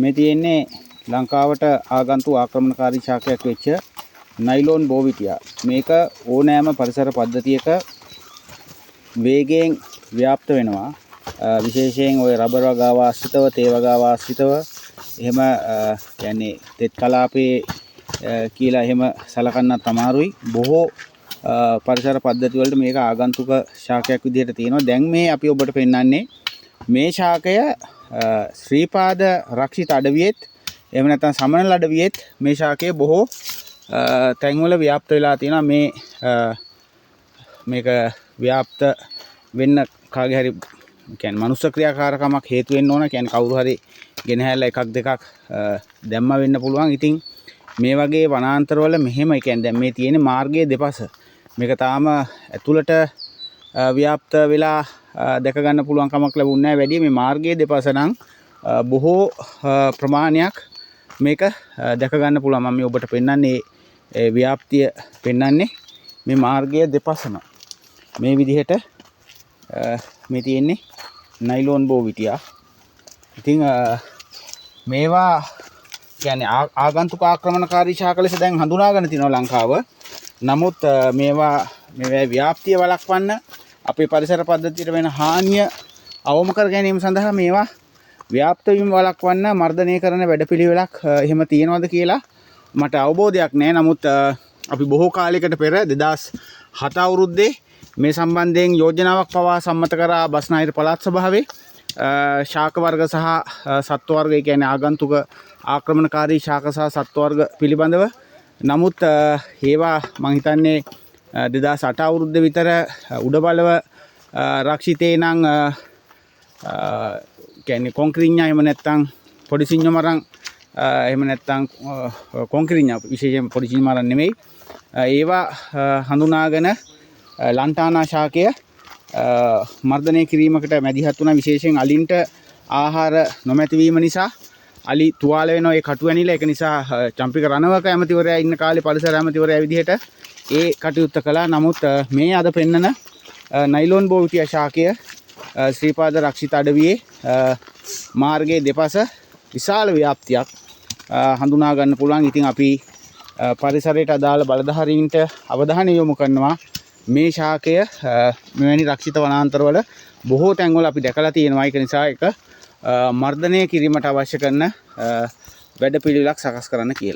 මේ තියෙන්නේ ලංකාවට ආගන්තුක ආක්‍රමණකාරී ශාකයක් වෙච්ච නයිලෝන් බෝවිටියා. මේක ඕනෑම පරිසර පද්ධතියක වේගයෙන් ව්‍යාප්ත වෙනවා. විශේෂයෙන් ওই රබර් වගාව ආශ්‍රිතව, තේ වගාව ආශ්‍රිතව එහෙම කියන්නේ තෙත් කලාපයේ කියලා එහෙම සලකන්නත් අමාරුයි. බොහෝ පරිසර පද්ධති වලට මේක ආගන්තුක ශාකයක් විදිහට තියෙනවා. දැන් මේ අපි ඔබට පෙන්වන්නේ මේ ශාකය ශ්‍රීපාද රක්ෂිත අඩවියෙත් එහෙම නැත්නම් සමනල අඩවියෙත් මේ ශාකය බොහෝ තැන්වල ව්‍යාප්ත වෙලා තියෙනවා. මේක ව්‍යාප්ත වෙන්න කාගේ හරි කියන්නේ මනුස්ස ක්‍රියාකාරකමක් හේතු වෙන්න ඕන. කියන්නේ කවුරු හරි ගෙනහැල්ලා එකක් දෙකක් දැම්ම වෙන්න පුළුවන්. ඉතින් මේ වගේ වනාන්තරවල මෙහෙම කියන්නේ දැන් මේ තියෙන මාර්ගයේ දෙපස මේක තාම ඇතුළට ව්‍යාප්ත වෙලා දැක ගන්න පුළුවන් කමක් ලැබුණේ නැහැ. වැඩි මේ මාර්ගයේ දෙපස නම් බොහෝ ප්‍රමාණයක් මේක දැක ගන්න පුළුවන්. මම මේ ඔබට පෙන්වන්නේ ව්‍යාප්තිය පෙන්වන්නේ මේ මාර්ගයේ දෙපසම. මේ විදිහට මේ තියෙන්නේ නයිලෝන් බෝවිටියා. ඉතින් මේවා කියන්නේ ආගන්තුක ආක්‍රමණකාරී ශාක ලෙස දැන් හඳුනාගෙන තිනවා ලංකාව. නමුත් මේවා ව්‍යාප්තිය වළක්වන්න අපේ පරිසර පද්ධතියට වෙන හානිය අවම කර ගැනීම සඳහා මේවා ව්‍යාප්ත වීම වළක්වන්න මර්ධනය කරන වැඩපිළිවෙලක් එහෙම තියෙනවද කියලා මට අවබෝධයක් නැහැ. නමුත් අපි බොහෝ කාලයකට පෙර 2007 අවුරුද්දේ මේ සම්බන්ධයෙන් යෝජනාවක් පවා සම්මත කරා බස්නාහිර පළාත් සභාවේ ශාක වර්ග සහ සත්ව වර්ග කියන්නේ ආගන්තුක ආක්‍රමණකාරී ශාක සහ සත්ව වර්ග පිළිබඳව. නමුත් ඒවා මම හිතන්නේ 2008 අවුරුද්දේ විතර උඩ බලව රක්ෂිතේ නම් කියන්නේ කොන්ක්‍රීට්ඥා එහෙම නැත්නම් පොඩි සිඤ්ඤ මරන් එහෙම නැත්නම් කොන්ක්‍රීට්ඥා විශේෂයෙන් පොඩි සිඤ්ඤ මරන් නෙමෙයි ඒවා හඳුනාගෙන ලන්ටානා ශාකය මර්ධනය කිරීමකට මැදිහත් වුණා. විශේෂයෙන් අලින්ට ආහාර නොමැති වීම නිසා අලි තුවාල වෙනවා. ඒ කටු ඇනිලා. ඒක නිසා චම්පික රණවක ඇමතිවරයා ඉන්න කාලේ පරිසර ඇමතිවරයා විදිහට ඒ කටයුත්ත කළා. නමුත් මේ අද පෙන්නන නයිලෝන් බෝවිටියා ශාකය ශ්‍රීපාද රක්ෂිත අඩවියේ මාර්ගයේ දෙපස විශාල ව්‍යාප්තියක් හඳුනා ගන්න පුළුවන්. ඉතින් අපි පරිසරයට අදාළ බලධාරීන්ට අවධානය යොමු කරනවා. මේ ශාකය මෙවැනි රක්ෂිත වනාන්තරවල බොහෝ තැන්වල අපි දැකලා තියෙනවා. ඒක නිසා ඒක මර්ධනය කිරීමට අවශ්‍ය කරන වැඩපිළිවෙලක් සකස් කරන්න කියලා.